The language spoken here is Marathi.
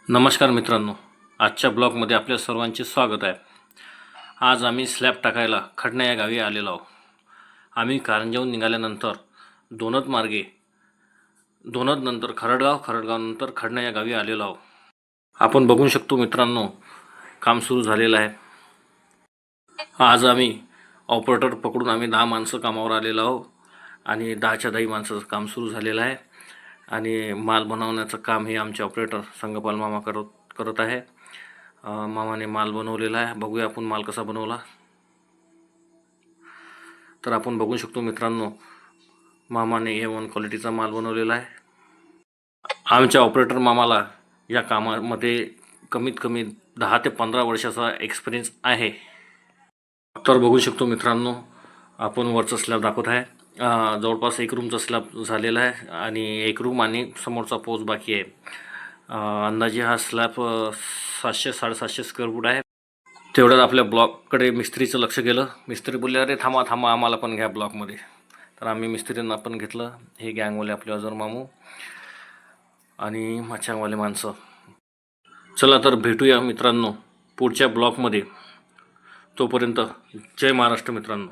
नमस्कार मित्रांनो, आजच्या ब्लॉगमध्ये आपल्या सर्वांचे स्वागत आहे. आज आम्ही स्लॅब टाकायला खडणा या गावी आलेलो आहोत. आम्ही कारंजाहून निघाल्यानंतर दोनद नंतर खरडगाव नंतर खडणा या गावी आलेलो आहोत. आपण बघू शकतो मित्रांनो, काम सुरू झालेलं आहे. आज आम्ही ऑपरेटर पकडून आम्ही 10 माणसं कामावर आलेलो आहोत आणि 10च्या 10 माणसाचं काम सुरू झालेलं आहे. आणि माल बनवण्याचं काम हे आमचे ऑपरेटर संगपाल मामा करत आहे. मामाने माल बनवलेला आहे. बघूया आपण माल कसा बनवला. तर आपण बघू शकतो मित्रांनो, मामाने A1 क्वालिटीचा माल बनवलेला आहे. आमच्या ऑपरेटर मामाला या कामामध्ये कमीत कमी 10 ते 15 वर्षाचा एक्सपिरियन्स आहे. तर बघू शकतो मित्रांनो, आपण वरचा स्लॅब दाखवत आहे. जवळपास 1 रूमचा स्लॅब झालेला आहे आणि 1 रूम आणि समोरचा पोच बाकी आहे. अंदाजे हा स्लॅब 700-750 स्क्वेअर फूट आहे. तेवढ्यात आपल्या ब्लॉककडे मिस्त्रीचं लक्ष गेलं. मिस्त्री बोलले, अरे थांबा आम्हाला पण घ्या ब्लॉकमध्ये. तर आम्ही मिस्त्रींना पण घेतलं. हे गँगवाले आपले अजर मामू आणि माचांगवाले माणसं. चला तर भेटूया मित्रांनो पुढच्या ब्लॉकमध्ये. तोपर्यंत जय महाराष्ट्र मित्रांनो.